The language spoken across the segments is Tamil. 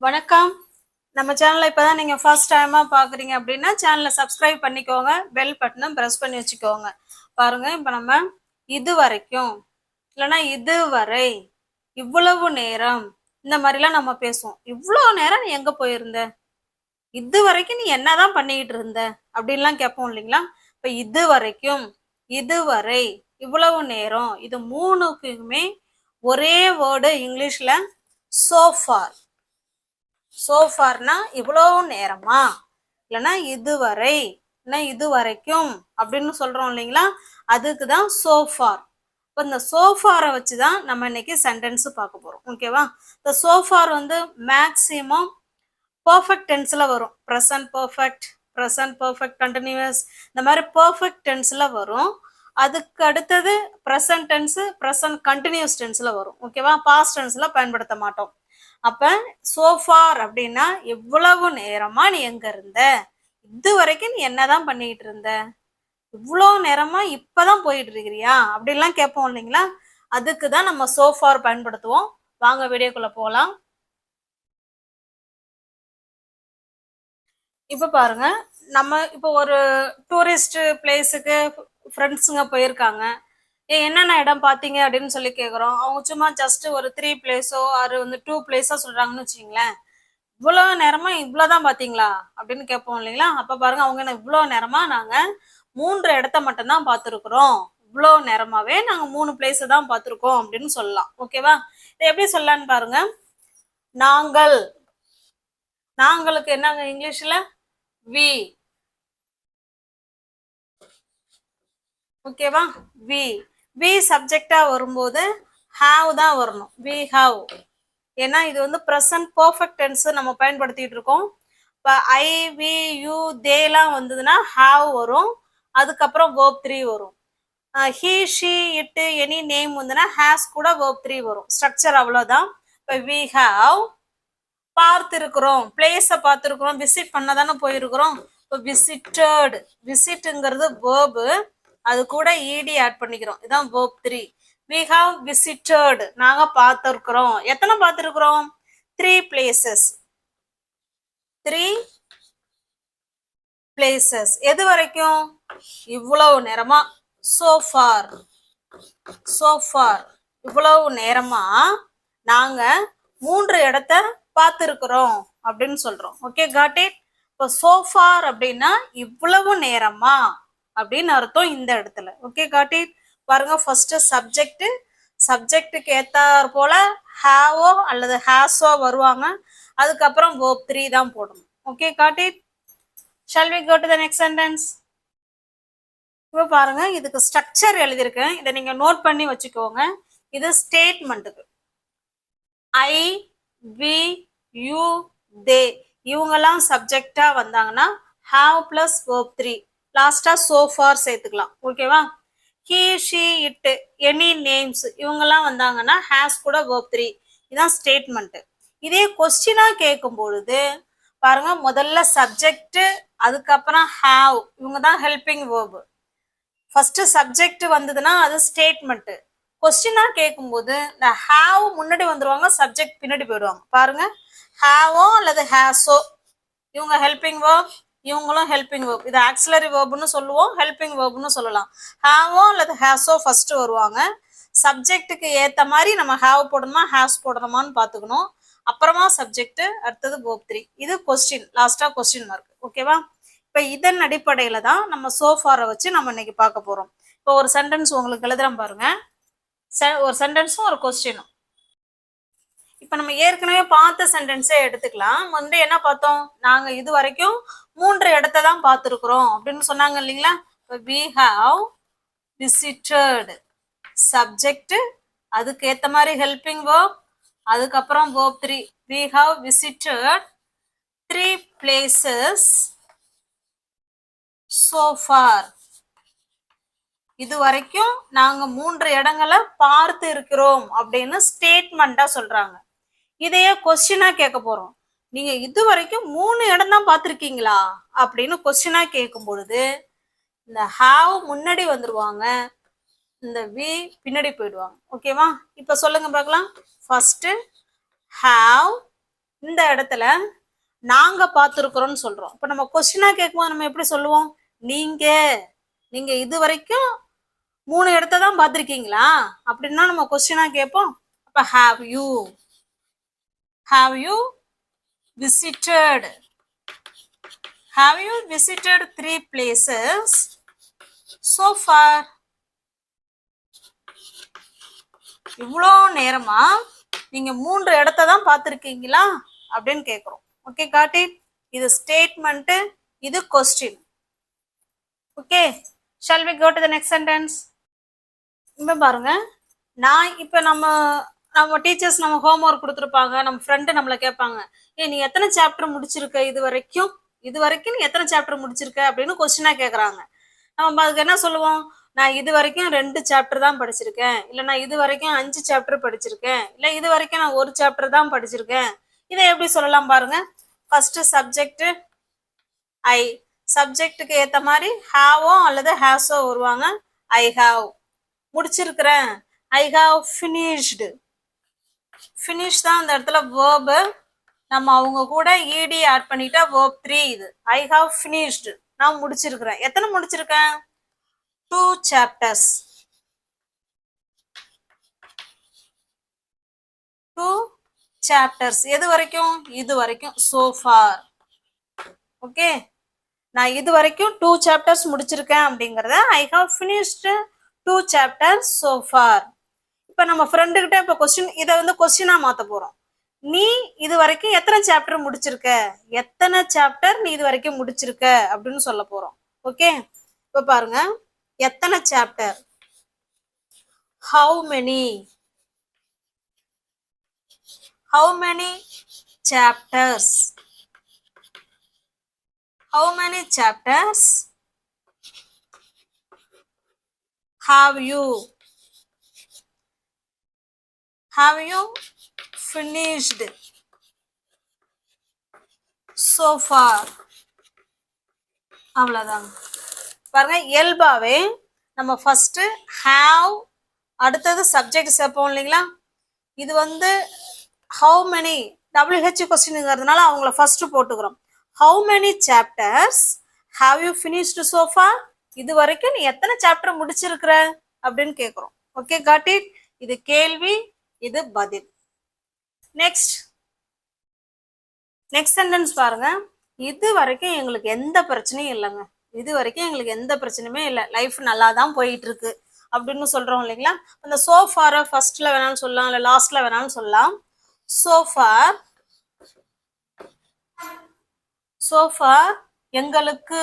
வணக்கம். நம்ம சேனலை இப்பதான் நீங்க ஃபர்ஸ்ட் டைமா பாக்குறீங்க அப்படின்னா சேனலை சப்ஸ்கிரைப் பண்ணிக்கோங்க, பெல் பட்டனும் பிரஸ் பண்ணி வச்சுக்கோங்க. பாருங்க, இப்ப நம்ம இது வரைக்கும் இல்லைன்னா இதுவரை, இவ்வளவு நேரம், இந்த மாதிரிலாம் நம்ம பேசுவோம். இவ்வளவு நேரம் நீ எங்க போயிருந்த, இது வரைக்கும் நீ என்னதான் பண்ணிட்டு இருந்த அப்படின்லாம் கேட்போம் இல்லைங்களா. இப்ப இது வரைக்கும், இதுவரை, இவ்வளவு நேரம், இது மூணுக்குமே ஒரே வேர்டு இங்கிலீஷ்ல so far. சோஃபார்னா இவ்வளவு நேரமா, இல்லைன்னா இதுவரை, இல்லைன்னா இது வரைக்கும் அப்படின்னு சொல்றோம் இல்லைங்களா. அதுக்குதான் சோஃபார். இப்போ இந்த சோஃபாரை வச்சுதான் நம்ம இன்னைக்கு சென்டென்ஸ் பார்க்க போறோம். ஓகேவா. இந்த சோஃபார் வந்து மேக்சிமம் பர்ஃபெக்ட் டென்ஸ்ல வரும். Present perfect, present perfect continuous, இந்த மாதிரி பர்ஃபெக்ட் டென்ஸ்ல வரும். அதுக்கு அடுத்தது ப்ரெசன்ட் டென்ஸ், ப்ரெசன்ட் கண்டினியூஸ் டென்ஸ்ல வரும். ஓகேவா. பாஸ்ட் டென்ஸ்ல பயன்படுத்த மாட்டோம். அப்ப சோஃபார் அப்படின்னா எவ்வளவு நேரமா நீ எங்க இருந்த, இது வரைக்கும் நீ என்னதான் பண்ணிட்டு இருந்த, இவ்வளவு நேரமா இப்பதான் போயிட்டு இருக்கிறியா அப்படின்லாம் கேட்போம் இல்லைங்களா. அதுக்குதான் நம்ம சோஃபார் பயன்படுத்துவோம். வாங்க வீடியோக்குள்ள போகலாம். இப்ப பாருங்க, நம்ம இப்போ ஒரு டூரிஸ்ட் பிளேஸுக்கு ஃப்ரெண்ட்ஸுங்க போயிருக்காங்க. என்னென்ன இடம் பார்த்தீங்க அப்படின்னு சொல்லி கேட்குறோம். அவங்க சும்மா ஜஸ்ட் ஒரு 3 பிளேஸோ அது வந்து 2 பிளேஸோ சொல்றாங்கன்னு வச்சுங்களேன். இவ்வளோ நேரமா இவ்வளோதான் பார்த்தீங்களா அப்படின்னு கேட்போம் இல்லைங்களா. அப்போ பாருங்க, அவங்க என்ன இவ்வளோ நேரமா நாங்கள் 3 இடத்த மட்டும்தான் பார்த்துருக்குறோம், இவ்வளோ நேரமாவே நாங்கள் 3 பிளேஸை தான் பார்த்துருக்கோம் அப்படின்னு சொல்லலாம். ஓகேவா. இதை எப்படி சொல்லலான்னு பாருங்க. நாங்கள், நாங்களுக்கு என்னங்க இங்கிலீஷ்ல வி. ஓகேவா. வி, வி சப்ஜெக்டா வரும்போது ஹாவ் தான் வரணும். We have. ஏன்னா இது வந்து ப்ரெசன்ட் பர்ஃபெக்ட் டென்ஸ் நம்ம பயன்படுத்திட்டு இருக்கோம். இப்போ ஐ, வி, யூ, தேலாம் வந்ததுன்னா ஹாவ் வரும். அதுக்கப்புறம் verb 3 வரும். ஹி, ஷி, இட்டு, எனி நேம் வந்துன்னா ஹேஸ் கூட verb 3 வரும். ஸ்ட்ரக்சர் அவ்வளோதான். இப்போ வி ஹாவ் பார்த்துருக்குறோம், பிளேஸை பார்த்துருக்குறோம், விசிட் பண்ண தானே போயிருக்கிறோம். இப்போ விசிட்டட், விசிட்டுங்கிறது வேர்பு, அது கூட இடி ஆட் பண்ணிக்கிறோம். இதான் verb 3. we have visited, நாங்க பார்த்திருக்கிறோம். எத்தனை பார்த்திருக்கிறோம்? 3 places. 3 places. எது வரைக்கும்? இவ்வளவு நேரமா. so far, so far, இவ்வளவு நேரமா நாங்க 3 இடத்த பார்த்திருக்கிறோம் அப்படின்னு சொல்றோம். Okay, got it. இப்போ so far அப்படின்னா இவ்வளவு நேரமா அப்படின்னு அர்த்தம் இந்த இடத்துல. Okay, got it. பாருங்க, ஃபர்ஸ்ட் சப்ஜெக்ட், சப்ஜெக்டுக்கு ஏத்தார் போல ஹாவோ அல்லது ஹாஸோ வருவாங்க. அதுக்கப்புறம் verb 3 தான் போடணும். Okay, got it. Shall we go to the next sentence. இப்போ பாருங்க, இதுக்கு ஸ்ட்ரக்சர் எழுதியிருக்கேன், இதை நீங்க நோட் பண்ணி வச்சுக்கோங்க. இது ஸ்டேட்மெண்ட்டுக்கு. ஐ, வி, யூ, தே இவங்கெல்லாம் சப்ஜெக்டா வந்தாங்கன்னா ஹாவ் பிளஸ் verb 3, லாஸ்டா so far சேர்த்துக்கலாம். ஓகேவா. ஹி, ஷி, இட்டு, எனி நேம்ஸ் இவங்கெல்லாம் வந்தாங்கன்னா ஹேஸ் கூட verb 3. இதுதான் ஸ்டேட்மெண்ட். இதே கொஸ்டினா கேட்கும் பொழுது பாருங்க, முதல்ல சப்ஜெக்ட், அதுக்கப்புறம் ஹாவ், இவங்க தான் ஹெல்பிங் verb. ஃபர்ஸ்ட் சப்ஜெக்ட் வந்ததுன்னா அது ஸ்டேட்மெண்ட். கொஸ்டினா கேட்கும்போது இந்த ஹாவ் முன்னாடி வந்துருவாங்க, சப்ஜெக்ட் பின்னாடி போயிடுவாங்க. பாருங்க, ஹாவோ அல்லது ஹேஸோ இவங்க ஹெல்பிங் verb, இவங்களும் ஹெல்பிங் verb. இது ஆக்சிலரி வேர்ப்னு சொல்லுவோம், ஹெல்பிங் வேர்ப்னு சொல்லலாம். ஹாவோ அல்லது ஹேஸோ ஃபர்ஸ்ட் வருவாங்க. சப்ஜெக்டுக்கு ஏற்ற மாதிரி நம்ம ஹாவ் போடணுமா ஹேஸ் போடணுமான்னு பார்த்துக்கணும். அப்புறமா சப்ஜெக்ட், அடுத்தது verb 3. இது கொஸ்டின், லாஸ்டா கொஸ்டின் மார்க். ஓகேவா. இப்போ இதன் அடிப்படையில தான் நம்ம சோஃபாரை வச்சு நம்ம இன்னைக்கு பார்க்க போறோம். இப்போ ஒரு சென்டென்ஸ் உங்களுக்கு எழுதுறேன் பாருங்க. ஒரு சென்டென்ஸும் ஒரு கொஸ்டினும். இப்ப நம்ம ஏற்கனவே பார்த்த சென்டென்ஸே எடுத்துக்கலாம். வந்து என்ன பார்த்தோம், நாங்க இது வரைக்கும் 3 இடத்த தான் பார்த்துருக்குறோம் அப்படின்னு சொன்னாங்க இல்லைங்களா. we have visited, சப்ஜெக்ட், அதுக்கு ஏத்த மாதிரி ஹெல்பிங் verb, அதுக்கப்புறம் verb 3. we have visited 3 places so far. இது வரைக்கும் நாங்க 3 இடங்களை பார்த்து இருக்கிறோம் அப்படின்னு ஸ்டேட்மெண்டா சொல்றாங்க. இதையே கொஸ்டினா கேட்க போறோம். நீங்க இது வரைக்கும் 3 இடம் தான் பார்த்துருக்கீங்களா அப்படின்னு கொஸ்டினா கேட்கும் பொழுது இந்த ஹாவ் முன்னாடி வந்துருவாங்க, இந்த வி பின்னாடி போயிடுவாங்க. ஓகேவா. இப்ப சொல்லுங்க பார்க்கலாம். ஃபர்ஸ்ட் ஹாவ் இந்த இடத்துல நாங்க பார்த்துருக்குறோம்னு சொல்றோம். இப்ப நம்ம கொஸ்டினா கேட்கும்போது நம்ம எப்படி சொல்லுவோம்? நீங்க நீங்க இது வரைக்கும் 3 இடத்த தான் பார்த்துருக்கீங்களா அப்படின்னா நம்ம கொஸ்டினா கேட்போம். அப்ப have you visited 3 places so far? இவ்வளோ நேரமா நீங்க 3 இடத்த தான் பார்த்துருக்கீங்களா அப்படின்னு கேட்குறோம். Okay, got it. இது ஸ்டேட்மெண்ட், இது question. Okay, shall we go to the next sentence? இப்போ பாருங்க, நான் இப்போ நம்ம டீச்சர்ஸ் நம்ம ஹோம்ஒர்க் கொடுத்துருப்பாங்க, நம்ம ஃப்ரெண்டு நம்மளை கேட்பாங்க, நீ எத்தனை சாப்டர் முடிச்சிருக்க இது வரைக்கும் நீ எத்தனை சாப்டர் முடிச்சிருக்க அப்படின்னு கொஸ்டினா கேட்குறாங்க. நம்ம அதுக்கு என்ன சொல்லுவோம்? நான் இது வரைக்கும் 2 சாப்டர் தான் படிச்சிருக்கேன், இல்லை நான் இது வரைக்கும் 5 சாப்டர் படிச்சிருக்கேன், இல்லை இது வரைக்கும் நான் 1 சாப்டர் தான் படிச்சிருக்கேன். இதை எப்படி சொல்லலாம் பாருங்க. ஃபர்ஸ்ட் சப்ஜெக்ட் ஐ, சப்ஜெக்டுக்கு ஏற்ற மாதிரி ஹாவோ அல்லது ஹேஸோ வருவாங்க. ஐ ஹாவ் முடிச்சிருக்கிறேன், ஐ ஹாவ் ஃபினிஷ்டு. ஃபினிஷ் தான் அந்த இடத்துல வேர்பு. நம்ம அவங்க கூட இடி ஆட் பண்ணிட்டா வேர்ப் 3 இது. ஐ ஹாவ் ஃபினிஷ்டு, நான் முடிச்சிருக்கிறேன். எத்தனை முடிச்சிருக்கேன்? 2 chapters. 2 chapters. எது வரைக்கும்? இது வரைக்கும், so far. ஓகே, நான் இது வரைக்கும் 2 chapters முடிச்சிருக்கேன் அப்படிங்கறத ஐ have finished 2 chapters so far. இப்ப நம்ம ஃப்ரெண்டு கிட்ட இப்ப கொஸ்டின், இதை வந்து கொஸ்டினா மாத்த போறோம். நீ இது வரைக்கும் எத்தனை சாப்டர் முடிச்சிருக்க, எத்தனை சாப்டர் நீ இது வரைக்கும் முடிச்சிருக்க அப்படின்னு சொல்ல போறோம். ஓகே, இப்ப பாருங்க, எத்தனை chapter, how many chapters, have you finished so far? அவ்வளவுதான். பாருங்க, இயல்பாவே நம்ம ஃபர்ஸ்ட் ஹாவ், அடுத்தது சப்ஜெக்ட் சேர்ப்போம் இல்லைங்களா. இது வந்து ஹவு மெனி WH கொஸ்டின்ங்கிறதுனால அவங்கள ஃபர்ஸ்ட் போட்டுக்கிறோம். How many chapters have you finished so far? இது வரைக்கும் நீ எத்தனை சாப்டர் முடிச்சிருக்கிற அப்படின்னு கேட்குறோம். Okay, got it. இது கேள்வி, இது பதில். நெக்ஸ்ட் சென்டென்ஸ் பாருங்க. இது வரைக்கும் எங்களுக்கு எந்த பிரச்சனையும் இல்லைங்க, இது வரைக்கும் எங்களுக்கு எந்த பிரச்சனையுமே இல்லை, லைஃப் நல்லா தான் போயிட்டு இருக்கு அப்படின்னு சொல்றோம் இல்லைங்களா. அந்த சோஃபாரை ஃபர்ஸ்ட்ல வேணாலும் சொல்லலாம், இல்லை லாஸ்ட்ல வேணாலும் சொல்லலாம். சோஃபார் எங்களுக்கு,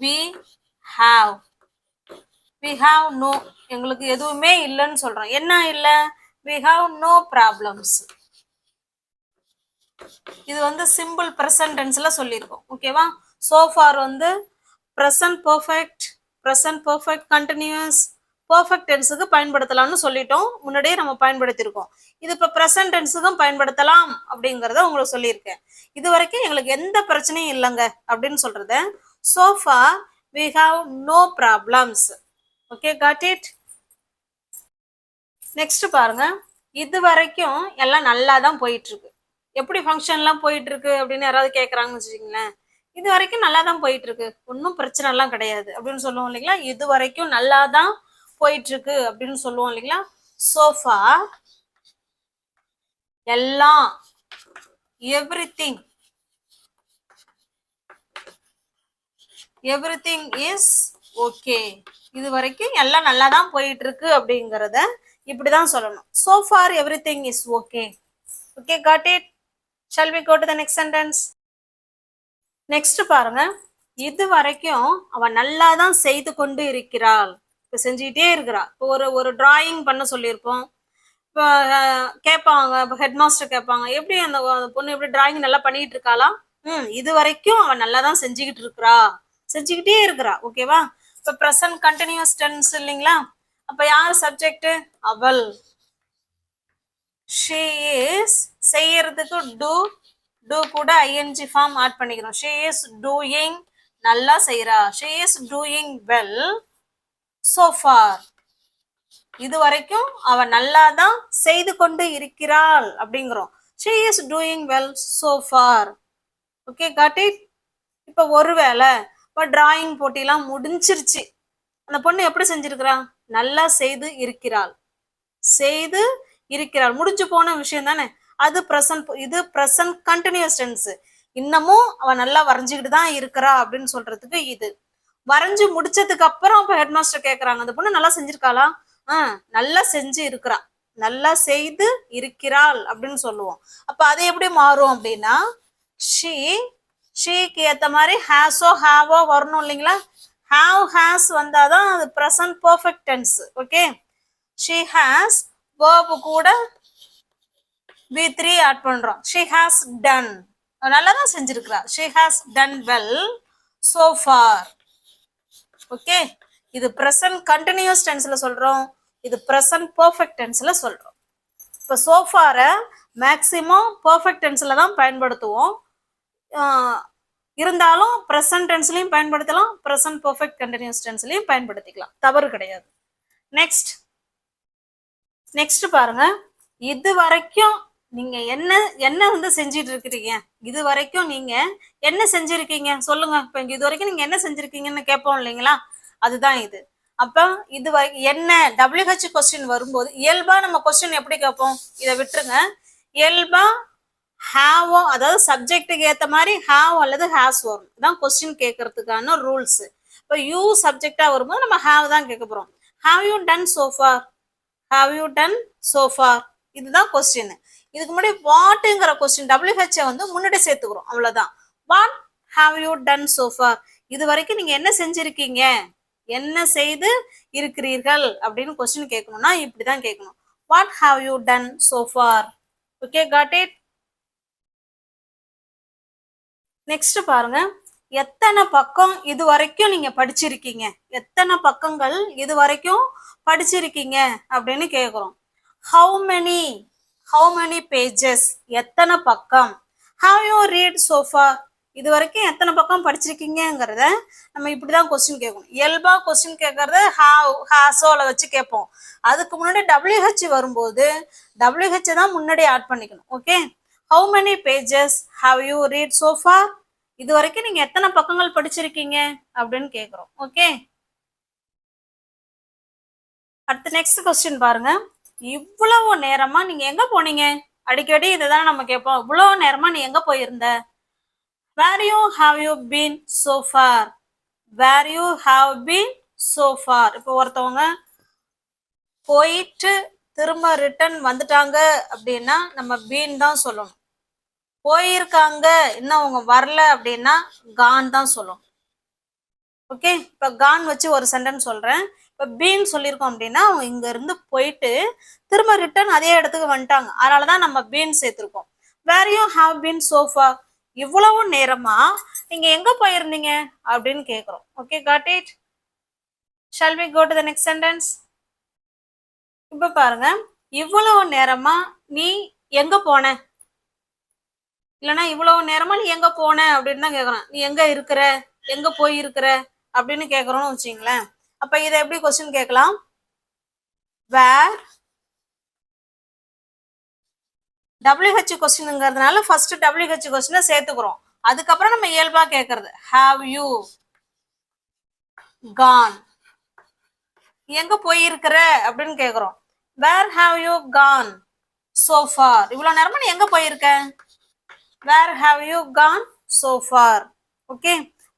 we have no, எங்களுக்கு எதுவுமே இல்லைன்னு சொல்றோம். என்ன இல்லை? we have no problems. இது வந்து சிம்பிள் ப்ரெசன்ட் டென்ஸ்ல சொல்லியிருக்கோம். ஓகேவா? so far வந்து ப்ரெசன்ட் பர்ஃபெக்ட் கண்டினியூஸ் பர்ஃபெக்ட் டென்ஸுக்கு பயன்படுத்தலாம்னு சொல்லிட்டோம், முன்னாடியே நம்ம பயன்படுத்தியிருக்கோம். இது இப்போ ப்ரெசன்ட் டென்ஸுக்கும் பயன்படுத்தலாம் அப்படிங்கிறத உங்களுக்கு சொல்லியிருக்கேன். இது வரைக்கும் எங்களுக்கு எந்த பிரச்சனையும் இல்லைங்க அப்படின்னு சொல்றது so far we have no problems. Okay, got it. Next பாருங்க, இது வரைக்கும் எல்லாம் நல்லா தான் போயிட்டு இருக்கு. எப்படி ஃபங்க்ஷன்லாம் போயிட்டு இருக்கு அப்படின்னு யாராவது கேட்குறாங்கன்னு வச்சுக்கோங்களேன். இது வரைக்கும் நல்லா தான் போயிட்டு இருக்கு, ஒன்றும் பிரச்சனை எல்லாம் கிடையாது அப்படின்னு சொல்லுவோம் இல்லைங்களா. இது வரைக்கும் நல்லா தான் போயிட்டு இருக்கு அப்படின்னு சொல்லுவோம் இல்லைங்களா. சோஃபா எல்லாம், எவ்ரிதிங் இஸ் ஓகே. இது வரைக்கும் எல்லாம் நல்லா தான் போயிட்டு இருக்கு அப்படிங்கிறத இப்படிதான் சொல்லணும். so far everything is okay. Okay, got it. Shall we go to the next sentence? Next பாருங்க, இது வரைக்கும் அவன் நல்லா தான் செய்து கொண்டு இருக்கிறாள். இப்போ செஞ்சுக்கிட்டே இருக்கிறா. இப்போ ஒரு டிராயிங் பண்ண சொல்லியிருப்போம். இப்போ கேட்பாங்க, இப்போ ஹெட் மாஸ்டர் கேட்பாங்க, எப்படி அந்த பொண்ணு எப்படி டிராயிங் நல்லா பண்ணிட்டு இருக்காளா? இது வரைக்கும் அவன் நல்லா தான் செஞ்சுக்கிட்டே இருக்கிறா. ஓகேவா? இப்போ ப்ரெசன்ட் கண்டினியூஸ் டென்ஸ் இல்லைங்களா. அப்ப யார் சப்ஜெக்ட்? அவள். she is செய்யறதுக்கு do கூட ing ஃபார்ம் ஆட் பண்ணிக்கிறோம். she is doing, நல்லா செய்யறா. she is doing well so far. இது வரைக்கும் அவ நல்லா தான் செய்து கொண்டு இருக்கிறாள் அப்படிங்கிறோம். she is doing well so far. Okay, got it? இப்போ ஒருவேளை இப்போ டிராயிங் போட்டிலாம் முடிஞ்சிருச்சு, அந்த பொண்ணு எப்படி செஞ்சிருக்கிறா? நல்லா செய்து இருக்கிறாள். செய்து இருக்கிறாள் முடிஞ்சு போன விஷயம் தானே அது. பிரசன்ட், இது பிரசன்ட் கண்டினியூஸ் டென்ஸ். இன்னமும் அவ நல்லா வரைஞ்சுக்கிட்டு தான் இருக்கிறா அப்படின்னு சொல்றதுக்கு இது. வரைஞ்சு முடிச்சதுக்கு அப்புறம் இப்ப ஹெட் மாஸ்டர் கேக்குறாங்க, அந்த பொண்ணு நல்லா செஞ்சிருக்காளா? நல்லா செஞ்சு இருக்கிறா, நல்லா செய்து இருக்கிறாள் அப்படின்னு சொல்லுவோம். அப்ப அது எப்படி மாறும் அப்படின்னா, ஷீக்கு ஏத்த மாதிரி ஹேஸோ ஹாவோ வரணும் இல்லைங்களா? ஹாவ் ஹேஸ் வந்தாதான் அது present perfect tense. Okay, she has verb கூட V3 ஆட் பண்றோம். she has done, நல்லா தான் செஞ்சிருக்கிறா. she has done well so far. Okay, இது present continuous tenseல சொல்றோம், இது present perfect tenseல சொல்றோம். இப்போ so far மேக்ஸிமம் perfect tenseல தான் பயன்படுத்துவோம். இருந்தாலும் present tenseலயும் பயன்படுத்தலாம், present perfect continuous tenseலயும் பயன்படுத்திக்கலாம், தவறு கிடையாது. நெக்ஸ்ட் பாருங்க, இது வரைக்கும் நீங்க என்ன வந்து செஞ்சிட்டு இருக்கிறீங்க? இது வரைக்கும் நீங்க என்ன செஞ்சிருக்கீங்க சொல்லுங்க. இப்ப இது வரைக்கும் நீங்க என்ன செஞ்சிருக்கீங்கன்னு கேட்போம் இல்லைங்களா? அதுதான் இது. அப்ப இது என்ன WH கொஸ்டின் வரும்போது இயல்பா நம்ம கொஸ்டின் எப்படி கேட்போம்? இதை விட்டுருங்க. இயல்பா ஹாவோ, அதாவது சப்ஜெக்டுக்கு ஏத்த மாதிரி ஹாவ் அல்லது ஹாஸ் வரும். இதான் கொஸ்டின் கேட்கறதுக்கான ரூல்ஸ். இப்போ யூ சப்ஜெக்டா வரும்போது நம்ம ஹாவ் தான் கேட்க போறோம். Have you done so far? have you done so far? இதுதான் கொஸ்டின். இதுக்கு முன்னாடி வாட்ங்கிற கொஸ்டின் WH வந்து முன்னாடி சேர்த்துக்கிறோம், அவ்வளவுதான். What have you done so far? இது வரைக்கும் நீங்க என்ன செஞ்சிருக்கீங்க, என்ன செய்து இருக்கிறீர்கள் அப்படின்னு கொஸ்டின் கேட்கணும்னா இப்படிதான் கேட்கணும். What have you done so far? Okay, got it? Next பாருங்க, எத்தனை பக்கம் இது வரைக்கும் நீங்க படிச்சிருக்கீங்க, எத்தனை பக்கங்கள் இது வரைக்கும் படிச்சிருக்கீங்க அப்படின்னு கேக்குறோம். how many pages, எத்தனை பக்கம். have you read so far? இது வரைக்கும் எத்தனை பக்கம் படிச்சிருக்கீங்கிறத நம்ம இப்படிதான் கொஸ்டின் கேட்கணும். இயல்பா கொஸ்டின் கேட்கறத ஹாஸோல வச்சு கேட்போம். அதுக்கு முன்னாடி WH வரும்போது WH தான் முன்னாடி ஆட் பண்ணிக்கணும். Okay, how many pages have you read so far? இது வரைக்கும் நீங்க எத்தனை பக்கங்கள் படிச்சிருக்கீங்க அப்படின்னு கேக்குறோம். ஓகே, அடுத்த நெக்ஸ்ட் கொஸ்டின் பாருங்க. இவ்வளவு நேரமா நீங்க எங்க போனீங்க? அடிக்கடி இதுதான் நம்ம கேட்போம். இவ்வளவு நேரமா நீ எங்க போயிருந்த? where you have you been so far? where you have been so far? இப்போ ஒருத்தவங்க போயிட்டு திரும்ப ரிட்டர்ன் வந்துட்டாங்க அப்படின்னா நம்ம பீன் தான் சொல்லணும். போயிருக்காங்க இன்னும் அவங்க வரல அப்படின்னா கான் தான் சொல்லணும். ஓகே, இப்ப கான் வச்சு ஒரு சென்டென்ஸ் சொல்றேன். இப்ப பீன் சொல்லியிருக்கோம் அப்படின்னா அவங்க இங்க இருந்து போயிட்டு திரும்ப ரிட்டர்ன் அதே இடத்துக்கு வந்துட்டாங்க, அதனாலதான் நம்ம been சேர்த்திருக்கோம். where you have been so far? இவ்வளவு நேரமா நீங்க எங்க போயிருந்தீங்க அப்படின்னு கேக்குறோம். Okay, got it? shall we go to the next sentence? இப்ப பாருங்க, இவ்வளவு நேரமா நீ எங்க போன, இல்லைன்னா இவ்வளவு நேரமா நீ எங்க போன அப்படின்னு தான் கேக்குறோம். நீ எங்க இருக்கிற, எங்க போயிருக்கிற அப்படின்னு கேக்குறோம்னு வச்சுங்களேன். அப்ப இதை எப்படி கொஸ்டின் கேட்கலாம்? வேர் WH கொஸ்டின்ங்கிறதுனால ஃபர்ஸ்ட் WH கொஸ்டினை சேர்த்துக்கிறோம். அதுக்கப்புறம் நம்ம இயல்பா கேட்கறது have you gone? எங்க போயிருக்கிற அப்படின்னு கேக்குறோம். where have you gone so far? இவ்வளவு நேரமா நீ எங்க போயிருக்க? where have you gone so far? Okay,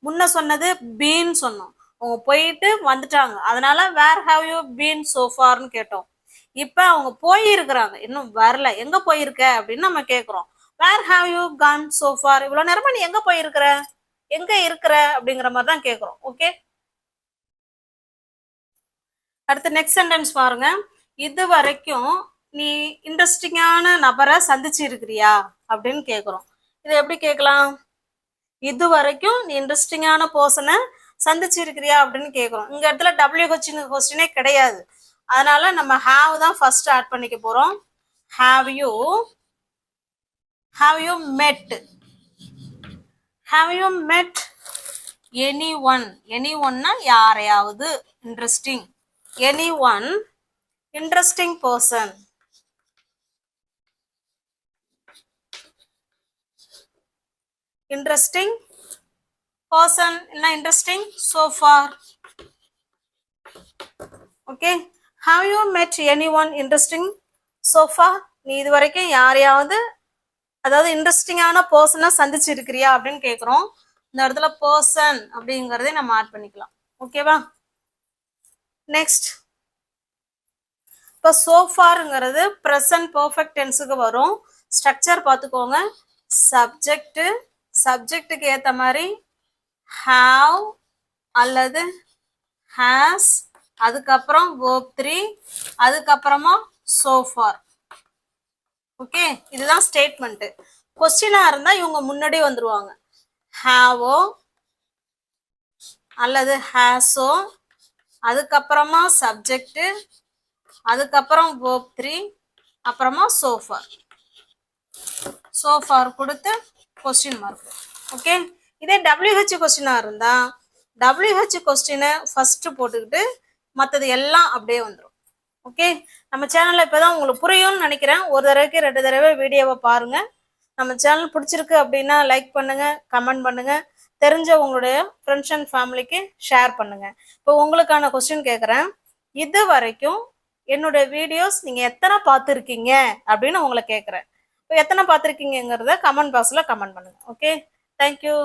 முன்ன சொன்னது been சொன்னோம், அவங்க போயிட்டு வந்துட்டாங்க, அதனால where have you been so farன்னு கேட்டோம். இப்ப அவங்க போயிருக்கிறாங்க, இன்னும் வரல, எங்க போயிருக்க அப்படின்னு நம்ம கேக்குறோம். where have you gone so far? இவ்வளவு நேரமா நீ எங்க போயிருக்கிற, எங்க இருக்கிற அப்படிங்கிற மாதிரி தான் கேக்குறோம். ஓகே, அடுத்த நெக்ஸ்ட் சென்டென்ஸ் பாருங்க. இது வரைக்கும் நீ இன்ட்ரெஸ்டிங்கான நபரை சந்திச்சு இருக்கிறியா அப்படின்னு கேக்குறோம். இதை எப்படி கேட்கலாம்? இது வரைக்கும் நீ இன்ட்ரெஸ்டிங்கான பர்சனை சந்திச்சு இருக்கிறியா அப்படின்னு கேக்குறோம். இங்க இடத்துல WH கொஸ்டினே கிடையாது, அதனால நம்ம have தான் ஃபர்ஸ்ட் ஆட் பண்ணிக்க போறோம். have you met anyone? anyoneனா யாரையாவது, interesting, anyone interesting person. Interesting person இல்ல interesting so far. Okay, have you met anyone interesting so far? நீ இது வரைக்கும் யாரையாவது அதாவது இன்ட்ரெஸ்டிங்கான பர்சனை சந்திச்சிருக்கிறியா அப்படின்னு கேட்குறோம். இந்த இடத்துல பர்சன் அப்படிங்கிறதே நம்ம ஆட் பண்ணிக்கலாம். ஓகேவா? நெக்ஸ்ட், இப்போ சோஃபாருங்கிறது ப்ரெசன்ட் பர்ஃபெக்ட் டென்ஸுக்கு வரும். ஸ்ட்ரக்சர் பார்த்துக்கோங்க. சப்ஜெக்ட்டுக்கு ஏற்ற மாதிரி ஹாவ் அல்லது ஹேஸ், அதுக்கப்புறம் verb 3, அதுக்கப்புறமா so far. ஓகே, இதுதான் ஸ்டேட்மெண்ட். கொஸ்டினா இருந்தா இவங்க முன்னாடி வந்துருவாங்க. ஹாவோ அல்லது ஹேஸோ, அதுக்கப்புறமா சப்ஜெக்ட், அதுக்கப்புறம் verb 3, அப்புறமா so far கொடுத்து கொஸ்டின் மார்க். ஓகே, இதே WH கொஸ்டினா இருந்தா WH கொஸ்டினை ஃபர்ஸ்ட் போட்டுக்கிட்டு மற்றது எல்லாம் அப்படியே வந்துடும். ஓகே, நம்ம சேனல்ல இப்போதான் உங்களுக்கு புரியும்னு நினைக்கிறேன். ஒரு தடவைக்கு 2 தடவை வீடியோவை பாருங்க. நம்ம சேனல் பிடிச்சிருக்கு அப்படின்னா லைக் பண்ணுங்க, கமெண்ட் பண்ணுங்க, தெரிஞ்ச உங்களுடைய ஃப்ரெண்ட்ஸ் அண்ட் ஃபேமிலிக்கு ஷேர் பண்ணுங்க. இப்போ உங்களுக்கான கொஸ்டின் கேட்குறேன். இது வரைக்கும் என்னுடைய வீடியோஸ் நீங்க எத்தனை பார்த்துருக்கீங்க அப்படின்னு உங்களை கேட்குறேன். இப்போ எத்தனை பார்த்துருக்கீங்கிறத கமெண்ட் பாக்ஸ்ல கமெண்ட் பண்ணுங்க. Okay, thank you.